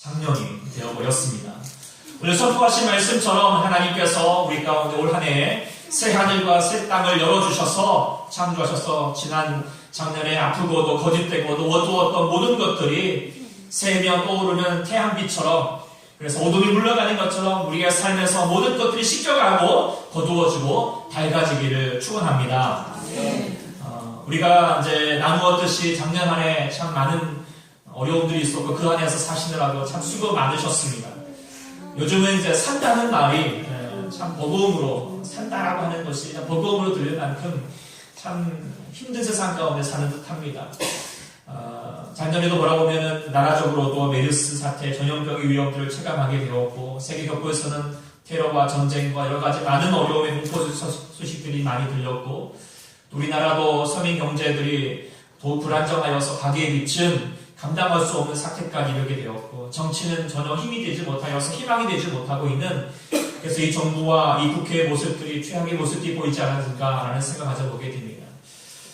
작년이 되어버렸습니다. 오늘 선포하신 말씀처럼 하나님께서 우리 가운데 올 한 해에 새 하늘과 새 땅을 열어주셔서 창조하셔서 지난 작년에 아프고도 거짓되고도 어두웠던 모든 것들이 새면 떠오르는 태양빛처럼, 그래서 어둠이 물러가는 것처럼 우리가 살면서 모든 것들이 씻겨가고 거두어지고 밝아지기를 축원합니다. 우리가 이제 나누었듯이 작년 한 해 참 많은 어려움들이 있었고 그 안에서 사시느라고 참 수고 많으셨습니다. 요즘은 이제 산다는 말이 참 버거움으로, 산다라고 하는 것이 버거움으로 들릴 만큼 참 힘든 세상 가운데 사는 듯 합니다. 작년에도 돌아보면 나라적으로도 메르스 사태, 전염병의 위험들을 체감하게 되었고, 세계 곳곳에서는 테러와 전쟁과 여러 가지 많은 어려움의 공포 소식들이 많이 들렸고, 우리나라도 서민 경제들이 더욱 불안정하여서 가계에 비친 감당할 수 없는 사태까지 이르게 되었고, 정치는 전혀 힘이 되지 못하여서 희망이 되지 못하고 있는, 그래서 이 정부와 이 국회의 모습들이 최악의 모습이 보이지 않았을까라는 생각을 가져보게 됩니다.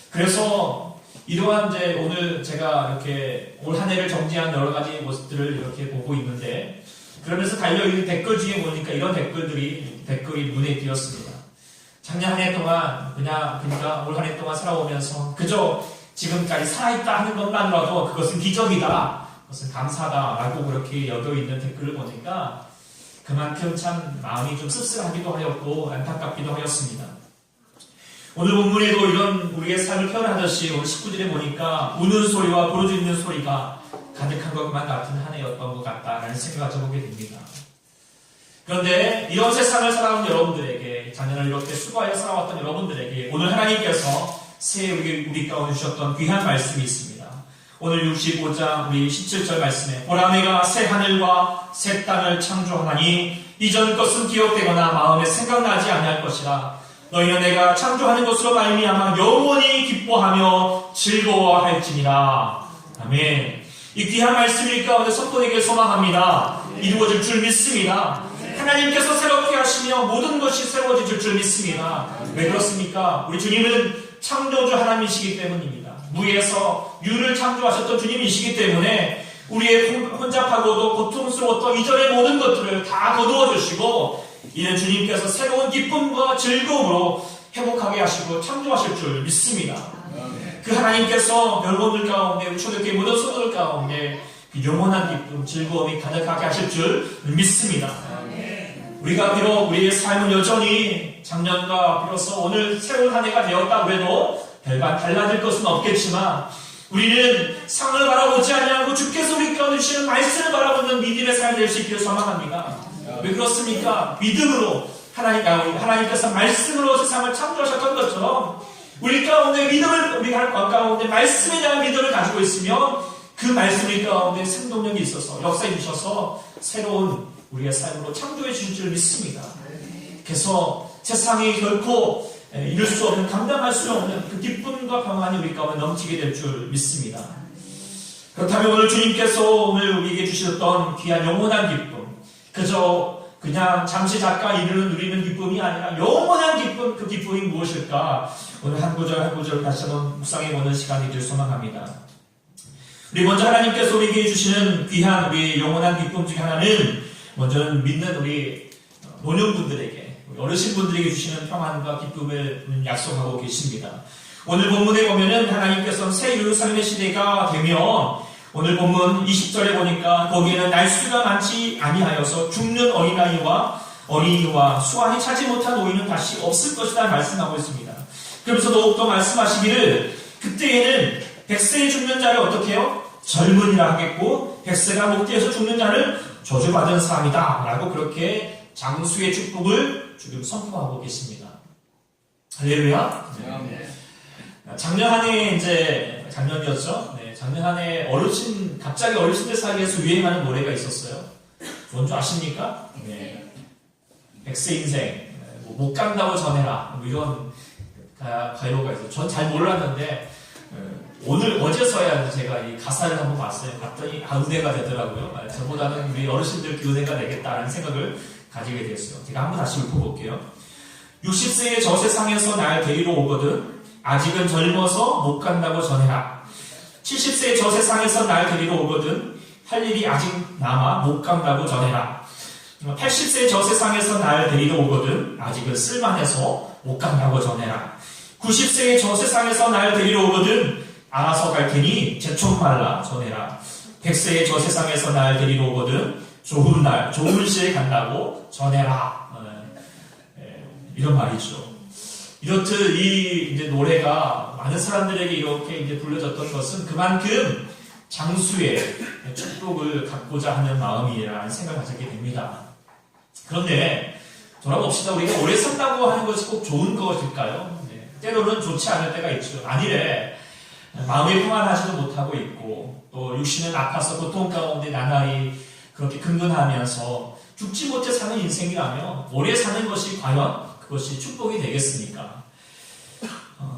그래서 이러한 이제 오늘 제가 이렇게 올 한 해를 정지한 여러 가지 모습들을 이렇게 보고 있는데, 그러면서 달려있는 댓글 중에 보니까 이런 댓글이 눈에 띄었습니다. 작년 한 해 동안 그러니까 올 한 해 동안 살아오면서 그저 지금까지 살아있다 하는 것만으로도 그것은 기적이다, 그것은 감사다라고 그렇게 여겨있는 댓글을 보니까 그만큼 참 마음이 좀 씁쓸하기도 하였고 안타깝기도 하였습니다. 오늘 본문에도 이런 우리의 삶을 표현하듯이 오늘 19절에 보니까 우는 소리와 부르짖는 소리가 가득한 것만 같은 한 해였던 것 같다라는 생각을 가져보게 됩니다. 그런데 이런 세상을 살아온 여러분들에게, 작년을 이렇게 수고하여 살아왔던 여러분들에게 오늘 하나님께서 새 우리 가운데 주셨던 귀한 말씀이 있습니다. 오늘 65장 우리 17절 말씀에 보라 내가 새 하늘과 새 땅을 창조하나니 이전 것은 기억되거나 마음에 생각나지 아니할 것이라. 너희는 내가 창조하는 것으로 말미암아 영원히 기뻐하며 즐거워할지니라. 아멘. 이 귀한 말씀일 가운데 선포되길 소망합니다. 이루어질 줄 믿습니다. 하나님께서 새롭게 하시며 모든 것이 새로워질 줄 믿습니다. 왜 그렇습니까? 우리 주님은 창조주 하나님이시기 때문입니다. 무에서 유를 창조하셨던 주님이시기 때문에 우리의 혼잡하고도 고통스러웠던 이전의 모든 것들을 다 거두어 주시고, 이는 주님께서 새로운 기쁨과 즐거움으로 회복하게 하시고 창조하실 줄 믿습니다. 그 하나님께서 여러분들 가운데, 초대교회 모든 성도들 가운데 영원한 기쁨, 즐거움이 가득하게 하실 줄 믿습니다. 우리가 비록 우리의 삶은 여전히 작년과 비로소 오늘 새로운 한 해가 되었다고 해도 별반 달라질 것은 없겠지만, 우리는 상을 바라보지 아니하고 주께서 우리 가운데 주시는 말씀을 바라보는 믿음의 삶이 될 수 있기를 소망합니다. 왜 그렇습니까? 믿음으로 하나님께서 말씀으로 세상을 창조하셨던 것처럼 우리 가운데 우리 가운데 말씀에 대한 믿음을 가지고 있으면 그 말씀 가운데 생동력이 있어서 역사해 주셔서 새로운 우리의 삶으로 창조해 주실 줄 믿습니다. 그래서 세상이 결코 이룰 수 없는, 감당할 수 없는 그 기쁨과 평안이 우리 가운데 넘치게 될 줄 믿습니다. 그렇다면 오늘 주님께서 오늘 우리에게 주셨던 귀한 영원한 기쁨, 그냥 잠시 잠깐 누리는 기쁨이 아니라 영원한 기쁨, 그 기쁨이 무엇일까? 오늘 한 구절 한 구절 다시 한번 묵상해보는 시간이 될 소망합니다. 우리 먼저 하나님께서 우리에게 주시는 귀한 우리 영원한 기쁨 중에 하나는, 먼저는 믿는 우리 노년분들에게, 어르신분들에게 주시는 평안과 기쁨을 약속하고 계십니다. 오늘 본문에 보면은 하나님께서 새 예루살렘의 시대가 되면, 오늘 본문 20절에 보니까 거기에는 날수가 많지 아니하여서 죽는 어린이와 수완이 차지 못한 노인은 다시 없을 것이다 말씀하고 있습니다. 그러면서 더욱더 말씀하시기를, 그때에는 100세에 죽는 자를 어떻게 해요? 젊은이라 하겠고 100세가 목대에서 죽는 자를 저주받은 사람이다 라고 그렇게 장수의 축복을 지금 선포하고 계십니다. 할렐루야. 작년 한 해 작년이었죠. 작년 한 해 갑자기 어르신들 사이에서 유행하는 노래가 있었어요. 뭔지 아십니까? 100세 인생, 못 간다고 전해라, 이런 가요가 있어요. 전 잘 몰랐는데 어제서야 제가 이 가사를 한번 봤어요. 봤더니 은혜가 되더라고요. 저보다는 우리 어르신들 그 은혜가 되겠다는 생각을 가지게 됐어요. 제가 한번 다시 읊어볼게요. 60세의 저 세상에서 날 데리러 오거든 아직은 젊어서 못 간다고 전해라. 70세의 저 세상에서 날 데리러 오거든 할 일이 아직 남아 못 간다고 전해라. 80세 저 세상에서 날 데리러 오거든 아직은 쓸만해서 못 간다고 전해라. 90세의 저 세상에서 날 데리러 오거든 알아서 갈 테니 제촌 말라 전해라. 100세의 저 세상에서 날 데리러 오거든 좋은 날, 좋은 시에 간다고 전해라. 이런 말이죠. 이렇듯 이 이제 노래가 많은 사람들에게 이렇게 이제 불려졌던 것은 그만큼 장수의 축복을 갖고자 하는 마음이라는 생각을 가지게 됩니다. 그런데 돌아봅시다. 우리가 오래 산다고 하는 것이 꼭 좋은 것일까요? 때로는 좋지 않을 때가 있죠. 아니래. 마음이 평안하지도 못하고 있고 또 육신은 아파서 고통 가운데 나날이 그렇게 근근하면서 죽지 못해 사는 인생이라면 오래 사는 것이 과연 그것이 축복이 되겠습니까?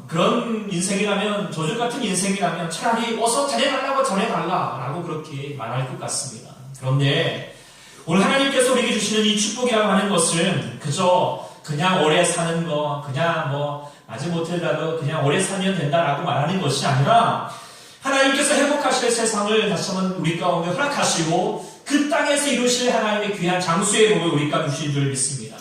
그런 인생이라면 저주 같은 인생이라면 차라리 어서 전해달라고 전해달라라고 그렇게 말할 것 같습니다. 그런데 오늘 하나님께서 우리에게 주시는 이 축복이라고 하는 것은 그저 그냥 오래 사는 거 그냥 뭐 아직 못해도 그냥 오래 살면 된다라고 말하는 것이 아니라 하나님께서 회복하실 세상을 다시 한번 우리 가운데 허락하시고 그 땅에서 이루실 하나님의 귀한 장수의 복을 우리 가운데 주신 줄 믿습니다.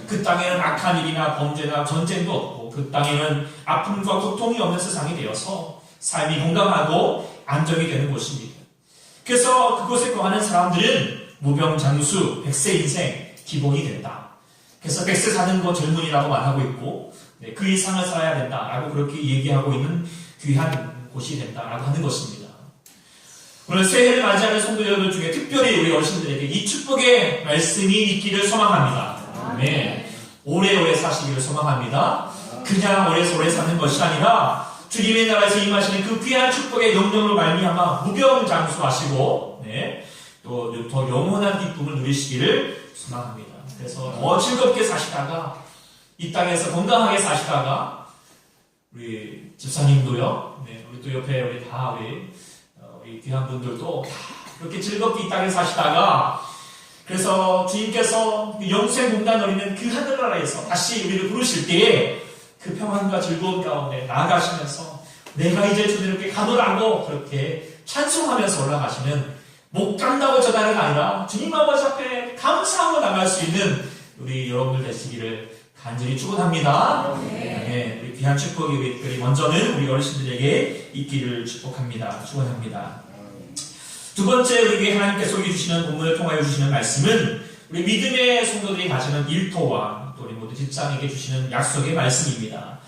그 땅에는 악한 일이나 범죄나 전쟁도 없고 그 땅에는 아픔과 고통이 없는 세상이 되어서 삶이 건강하고 안정이 되는 곳입니다. 그래서 그곳에 거하는 사람들은 무병장수, 100세 인생 기본이 된다. 그래서 100세 사는 거 젊은이라고 말하고 있고 그 이상을 살아야 된다라고 그렇게 얘기하고 있는 귀한 곳이 된다라고 하는 것입니다. 오늘 새해를 맞이하는 성도 여러분 중에 특별히 우리 어르신들에게 이 축복의 말씀이 있기를 소망합니다. 네. 오래오래 사시기를 소망합니다. 그냥 오래 사는 것이 아니라 주님의 나라에서 임하시는 그 귀한 축복의 영령으로 말미암아 무병장수하시고 또 더 영원한 기쁨을 누리시기를 소망합니다. 그래서 더 즐겁게 사시다가 이 땅에서 건강하게 사시다가 우리 집사님도요, 우리 또 옆에 우리 귀한 분들도 그렇게 즐겁게 이 땅에 사시다가 그래서 주님께서 영생공단 누리는 그 하늘나라에서 다시 우리를 부르실 때에 그 평안과 즐거움 가운데 나아가시면서 내가 이제 주님께 가노라고 그렇게 찬송하면서 올라가시는 못 간다고 전하는 아니라 주님 아버지 앞에 감사하고 나갈 수 있는 우리 여러분들 되시기를 간절히 축원합니다. 우리 귀한 축복이 우리 먼저는 우리 어르신들에게 있기를 축복합니다. 축원합니다. 두 번째 우리에게 하나님께서 주시는 본문을 통하여 주시는 말씀은 우리 믿음의 성도들이 가지는 일터와 또 우리 모두 직장에게 주시는 약속의 말씀입니다.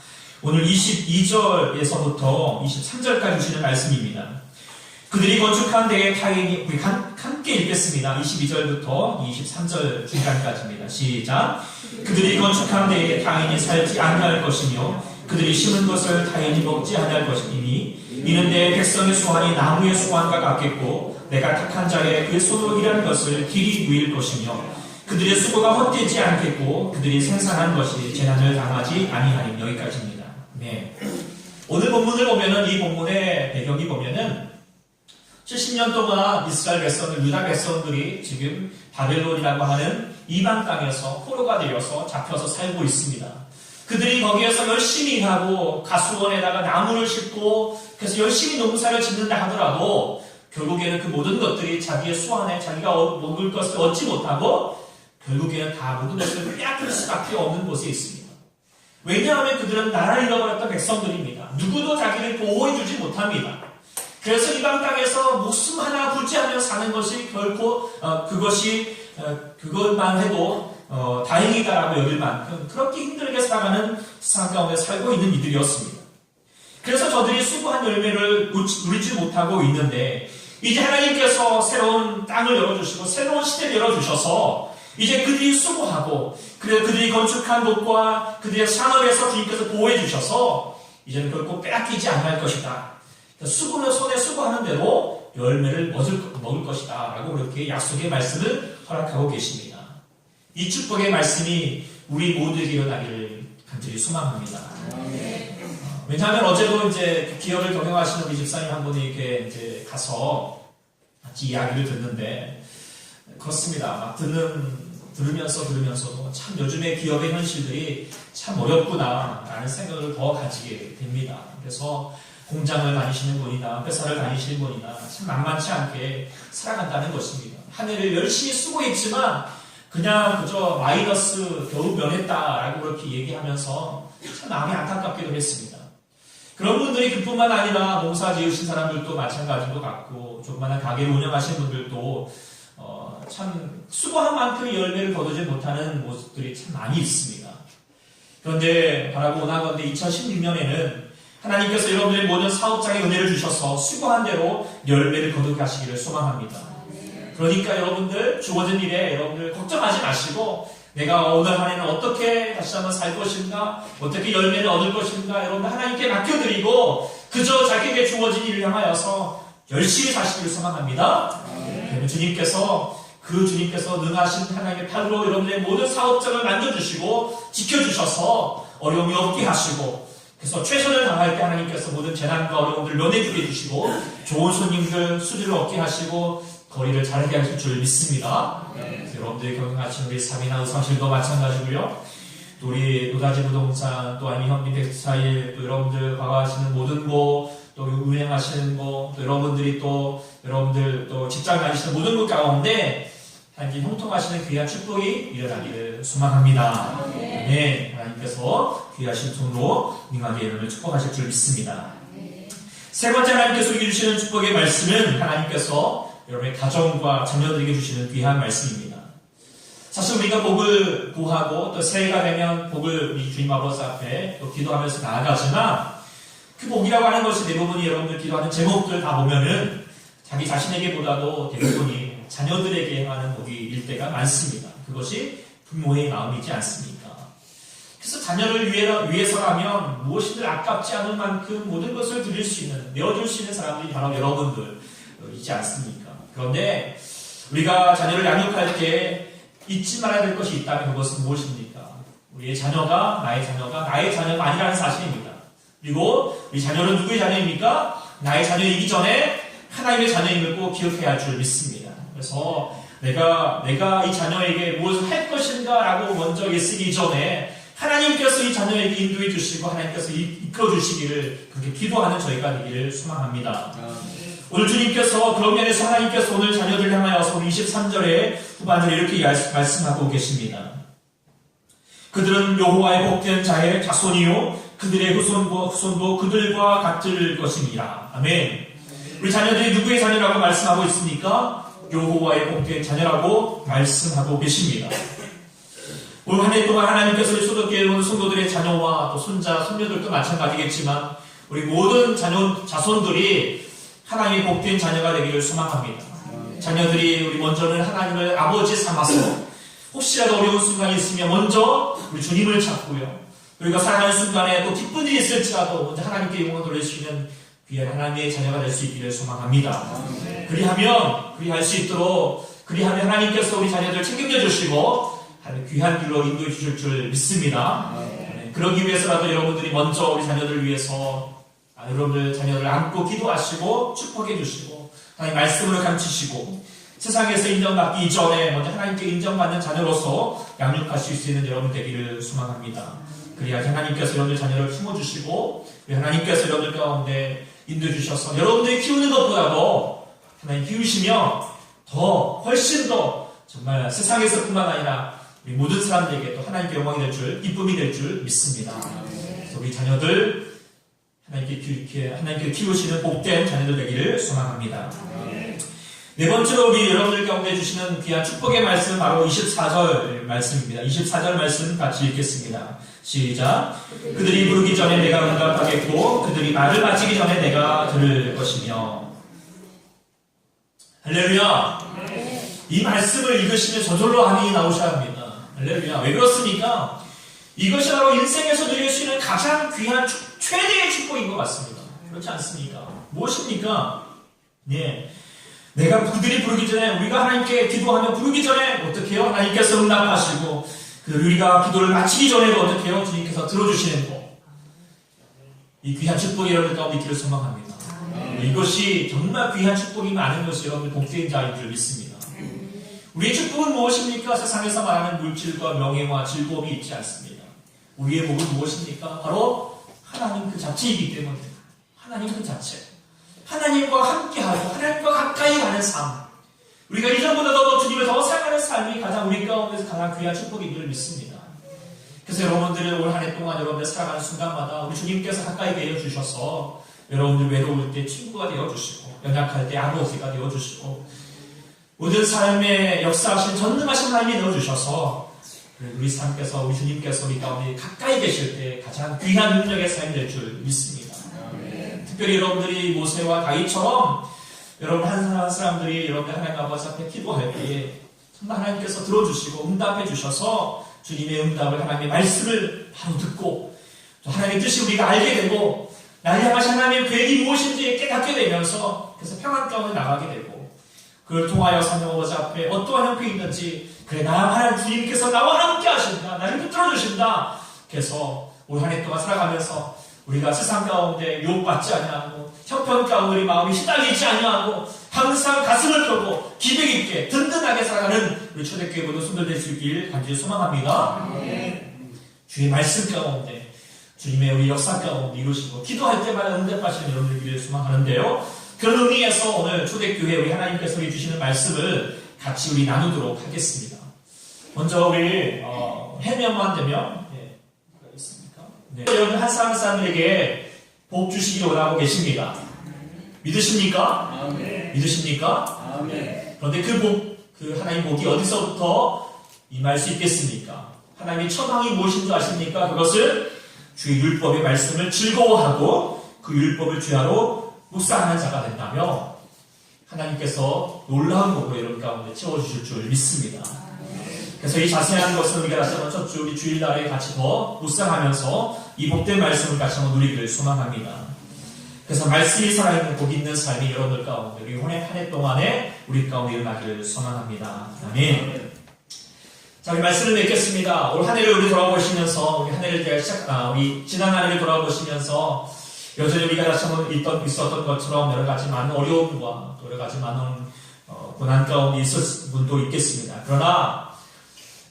오늘 22절에서부터 23절까지 주시는 말씀입니다. 그들이 건축한 데에 타인이 우리 함께 읽겠습니다. 22절부터 23절 중간까지입니다. 시작. 그들이 건축한 데에 타인이 살지 아니할 것이며 그들이 심은 것을 타인이 먹지 아니할 것이니 이는 내 백성의 수완이 나무의 수완과 같겠고 내가 택한 자의 그 손으로 일하는 것을 길이 누일 것이며 그들의 수고가 헛되지 않겠고 그들이 생산한 것이 재난을 당하지 아니하니. 여기까지입니다. 오늘 본문을 보면은 이 본문의 배경이 보면은 70년 동안 이스라엘 백성들, 유다 백성들이 지금 바벨론이라고 하는 이방 땅에서 포로가 되어서 잡혀서 살고 있습니다. 그들이 거기에서 열심히 일하고 가수원에다가 나무를 심고 그래서 열심히 농사를 짓는다 하더라도 결국에는 그 모든 것들이 자기의 수완에 자기가 먹을 것을 얻지 못하고 결국에는 다 모든 것을 빼앗길 수밖에 없는 곳에 있습니다. 왜냐하면 그들은 나라를 잃어버렸던 백성들입니다. 누구도 자기를 보호해주지 못합니다. 그래서 이방 땅에서 목숨 하나 부지하며 사는 것이 결코 그것만 해도 다행이다라고 여길 만큼 그렇게 힘들게 살아가는 세상 가운데 살고 있는 이들이었습니다. 그래서 저들이 수고한 열매를 누리지 못하고 있는데 이제 하나님께서 새로운 땅을 열어주시고 새로운 시대를 열어주셔서 이제 그들이 수고하고 그들이 건축한 곳과 그들의 산업에서 주님께서 보호해 주셔서 이제는 결코 빼앗기지 않을 것이다. 수고는 손에 수고하는 대로 열매를 먹을 것이다 라고 그렇게 약속의 말씀을 허락하고 계십니다. 이 축복의 말씀이 우리 모두에게 일어나기를 간절히 소망합니다. 왜냐하면 어제도 이제 기업을 경영하시는 우리 집사님 한 분이 이렇게 이제 가서 같이 이야기를 듣는데 그렇습니다. 막 들으면서도 참 요즘의 기업의 현실들이 참 어렵구나 라는 생각을 더 가지게 됩니다. 그래서 공장을 다니시는 분이나 회사를 다니시는 분이나 참 만만치 않게 살아간다는 것입니다. 한 해를 열심히 쓰고 있지만 그냥 그저 마이너스 겨우 면했다라고 그렇게 얘기하면서 참 마음이 안타깝기도 했습니다. 그런 분들이 그뿐만 아니라 농사 지으신 사람들도 마찬가지인 것 같고 조그마한 가게를 운영하시는 분들도 참 수고한 만큼 열매를 거두지 못하는 모습들이 참 많이 있습니다. 그런데 바라고 원하건대 2016년에는 하나님께서 여러분들의 모든 사업장에 은혜를 주셔서 수고한 대로 열매를 거두게 하시기를 소망합니다. 그러니까 여러분들 주어진 일에 여러분들 걱정하지 마시고 내가 오늘 한 해는 어떻게 다시 한번 살 것인가, 어떻게 열매를 얻을 것인가 여러분들 하나님께 맡겨드리고 그저 자기에게 주어진 일을 향하여서 열심히 사시기를 소망합니다. 주님께서 능하신 하나님의 팔로 여러분들의 모든 사업장을 만져주시고 지켜주셔서 어려움이 없게 하시고 그래서 최선을 다할 때 하나님께서 모든 재난과 어려움들을 면해주게 해주시고 좋은 손님들 수주를 얻게 하시고 거리를 잘하게 하실 줄 믿습니다. 여러분들이 경영하신 우리 사미나 의성실도 마찬가지고요. 또 우리 노다지 부동산 또 아니면 현빈 텍스타일 또 여러분들 관여하시는 모든 곳 또 운행하시는 곳 또 여러분들 또 직장 다니시는 모든 곳 가운데 하나님 형통하시는 귀한 축복이 일어나기를 소망합니다. 네, 하나님께서 귀하신 통로 능하게 여러분을 축복하실 줄 믿습니다. 세 번째 하나님께서 우리에게 주시는 축복의 말씀은 하나님께서 여러분의 가정과 자녀들에게 주시는 귀한 말씀입니다. 사실 우리가 복을 구하고 또 새해가 되면 복을 우리 주님 아버지 앞에 또 기도하면서 나아가지만 그 복이라고 하는 것이 대부분이 여러분들 기도하는 제목들 다 보면은 자기 자신에게보다도 대부분이 자녀들에게 행하는 복일 때가 많습니다. 그것이 부모의 마음이지 않습니까? 그래서 자녀를 위해서라면 무엇이든 아깝지 않을 만큼 모든 것을 드릴 수 있는, 내어줄 수 있는 사람들이 바로 여러분들이지 않습니까? 그런데 우리가 자녀를 양육할 때 잊지 말아야 될 것이 있다면 그것은 무엇입니까? 우리의 자녀가 나의 자녀가 아니라는 사실입니다. 그리고 우리 자녀는 누구의 자녀입니까? 나의 자녀이기 전에 하나님의 자녀임을 꼭 기억해야 할 줄 믿습니다. 그래서 내가 이 자녀에게 무엇을 할 것인가 라고 먼저 애쓰기 전에 하나님께서 이 자녀에게 인도해 주시고 하나님께서 이끌어 주시기를 그렇게 기도하는 저희가 되기를 소망합니다. 오늘 주님께서 그런 면에서 하나님께서 오늘 자녀들 향하여서 23절에 후반절에 이렇게 말씀하고 계십니다. 그들은 여호와의 복된 자의 자손이요 그들의 후손도 그들과 같을 것입니다. 아멘. 우리 자녀들이 누구의 자녀라고 말씀하고 있습니까? 여호와의 복된 자녀라고 말씀하고 계십니다. 올 한 해 동안 하나님께서 우리 소독교회 온 성도들의 자녀와 또 손자, 손녀들도 마찬가지겠지만 우리 모든 자손들이 하나님의 복된 자녀가 되기를 소망합니다. 자녀들이 우리 먼저는 하나님을 아버지 삼아서 혹시라도 어려운 순간이 있으면 먼저 우리 주님을 찾고요. 우리가 살아가는 순간에 또 기쁜 일이 있을지라도 먼저 하나님께 영광을 돌릴 수 있는 귀한 하나님의 자녀가 될 수 있기를 소망합니다. 그리할 수 있도록 그리하면 하나님께서 우리 자녀들을 책임져 주시고 귀한 길로 인도해 주실 줄 믿습니다. 그러기 위해서라도 여러분들이 먼저 우리 자녀들을 위해서 여러분들 자녀들을 안고 기도하시고 축복해 주시고 하나님 말씀으로 감추시고 세상에서 인정받기 이전에 먼저 하나님께 인정받는 자녀로서 양육하실 수 있는 여러분 되기를 소망합니다. 그래야 하나님께서 여러분들 자녀를 품어주시고 하나님께서 여러분들 가운데 인도해 주셔서 여러분들이 키우는 것보다도 하나님 키우시며 훨씬 더 정말 세상에서뿐만 아니라 우리 모든 사람들에게 또 하나님께 영광이 될 줄, 기쁨이 될 줄 믿습니다. 그래서 우리 자녀들 하나님께 키우시는 복된 자녀들 되기를 소망합니다. 네 번째로 우리 여러분들 가운데 주시는 귀한 축복의 말씀은 바로 24절 말씀입니다. 24절 말씀 같이 읽겠습니다. 시작. 그들이 부르기 전에 내가 응답하겠고 그들이 말을 마치기 전에 내가 들을 것이며. 할렐루야. 이 말씀을 읽으시면 저절로 암이 나오셔야 합니다. 할렐루야. 왜 그렇습니까? 이것이 바로 인생에서 누릴 수 있는 가장 귀한 최대의 축복인 것 같습니다. 그렇지 않습니까? 무엇입니까? 네. 그들이 부르기 전에 우리가 하나님께 기도하며 부르기 전에 어떻게 해요? 하나님께서 응답하시고 우리가 기도를 마치기 전에도 어떻게 해요? 주님께서 들어주시는 것. 이 귀한 축복이 여러분들 가운데 있기를 소망합니다. 이것이 정말 귀한 축복이 많은 것이 여러분들 복된 자인 줄 믿습니다. 우리의 축복은 무엇입니까? 세상에서 말하는 물질과 명예와 즐거움이 있지 않습니다. 우리의 복은 무엇입니까? 바로 하나님 그 자체이기 때문에 하나님 그 자체, 하나님과 함께하고 하나님과 가까이 가는 삶, 우리가 이전보다 더 주님을 더 사랑하는 삶이 가장 우리 가운데서 가장 귀한 축복인 줄 믿습니다. 그래서 여러분들을 올 한 해 동안 여러분들 살아가는 순간마다 우리 주님께서 가까이 되어주셔서 여러분들 외로울 때 친구가 되어주시고 연약할 때 아버지가 되어주시고 모든 삶에 역사하신 전능하신 하나님이 되어주셔서 우리 삶께서 우리 주님께서 우리 가운데 가까이 계실 때 가장 귀한 능력의 삶이 될 줄 믿습니다. 특별히 여러분들이 모세와 다윗처럼 여러분 한 사람들이 여러분들 하나님 아버지 앞에 기도할 때에 정말 하나님께서 들어주시고 응답해 주셔서 주님의 응답을 하나님의 말씀을 바로 듣고 또 하나님의 뜻이 우리가 알게 되고 나를 향하신 하나님의 계획이 무엇인지 깨닫게 되면서 그래서 평안 가운데 나가게 되고 그걸 통하여 하나님 아버지 앞에 어떠한 형편이 있는지 그래 나 하나님 주님께서 나와 함께 하신다 나를 붙들어 주신다 그래서 올 한 해 동안 살아가면서 우리가 세상 가운데 유혹받지 아니하고 형편 가운데 우리 마음이 시달리지 아니하고 항상 가슴을 펴고 기백 있게 든든하게 살아가는 우리 초대교회 모든 손들 될 수 있길 간절히 소망합니다. 주의 말씀 가운데 주님의 우리 역사 가운데 이루시고 기도할 때마다 응답하시는 여러분들을 소망하는데요. 그런 의미에서 오늘 초대교회 우리 하나님께서 우리 주시는 말씀을 같이 우리 나누도록 하겠습니다. 먼저 우리 해명만 되면 네. 여러분 한 사람 한 사람들에게 복 주시기 원하고 계십니다. 믿으십니까? 아멘. 믿으십니까? 아멘. 그런데 그 복, 그 하나님 복이 어디서부터 임할 수 있겠습니까? 하나님의 처방이 무엇인지 아십니까? 그것을 주의 율법의 말씀을 즐거워하고 그 율법을 주야로 묵상하는 자가 된다며 하나님께서 놀라운 복으로 여러분 가운데 채워주실 줄 믿습니다. 그래서 이 자세한 것은 우리가 다시 한번 첫 주 우리 주일날에 같이 더 묵상하면서 이 복된 말씀을 다시 한번 누리기를 소망합니다. 그래서 말씀이 살아있는 복 있는 삶이 여러분들 가운데 우리 한 해 동안에 우리 가운데 일어나기를 소망합니다. 아멘. 자, 우리 말씀을 맺겠습니다. 올 한 해를 우리 돌아보시면서 우리 한 해를 우리 지난 한 해를 돌아보시면서 여전히 우리가 다시 한번 있었던 것처럼 여러 가지 많은 어려움과 또 여러 가지 많은 고난 가운데 있을 분도 있겠습니다. 그러나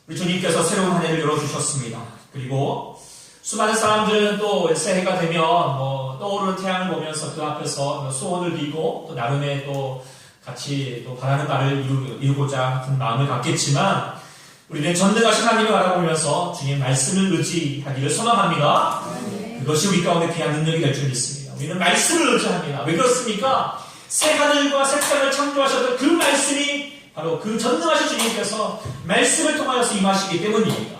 우리 주님께서 새로운 한 해를 열어주셨습니다. 그리고 수많은 사람들은 또 새해가 되면 떠오르는 태양을 보면서 그 앞에서 소원을 빌고 또 나름의 또 같이 또 바라는 바를 이루고자 하는 마음을 갖겠지만 우리는 전능하신 하나님을 바라보면서 주님의 말씀을 의지하기를 소망합니다. 그것이 우리 가운데 귀한 능력이 될 줄 믿습니다. 우리는 말씀을 의지합니다. 왜 그렇습니까? 새 하늘과 새 땅을 창조하셨던 그 말씀이 바로 그 전능하신 주님께서 말씀을 통하여서 임하시기 때문입니다.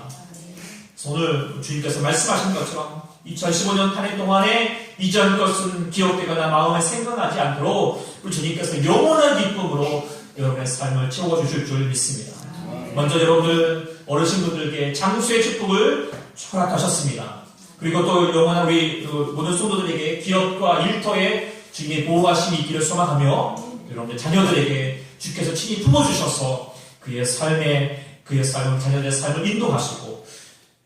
오늘 주님께서 말씀하신 것처럼 2015년 한 해 동안에 이전 것은 기억되거나 마음에 생각나지 않도록 우리 주님께서 영원한 기쁨으로 여러분의 삶을 채워주실 줄 믿습니다. 먼저 여러분들 어르신분들께 장수의 축복을 허락하셨습니다. 그리고 또 영원한 우리 모든 성도들에게 기업과 일터에 주님의 보호하심이 있기를 소망하며 여러분들 자녀들에게 주께서 친히 품어주셔서 그의 삶을 자녀들의 삶을 인도하시고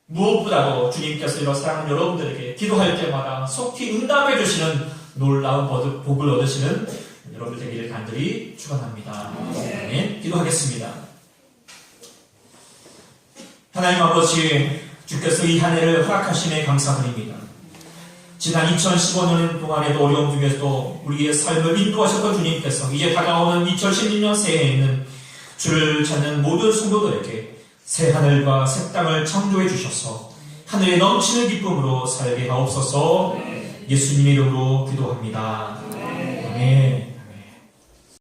무엇보다도 주님께서 이런 사랑하는 여러분들에게 기도할 때마다 속히 응답해 주시는 놀라운 복을 얻으시는 여러분들 되기를 간절히 축원합니다. 아멘. 기도하겠습니다. 하나님 아버지, 주께서 이 한 해를 허락하심에 감사드립니다. 지난 2015년 동안에도 어려움 중에서도 우리의 삶을 인도하셨던 주님께서 이제 다가오는 2016년 새해에는 주를 찾는 모든 성도들에게 새 하늘과 새 땅을 창조해 주셔서 하늘에 넘치는 기쁨으로 살게 하옵소서. 예수님의 이름으로 기도합니다. 아멘.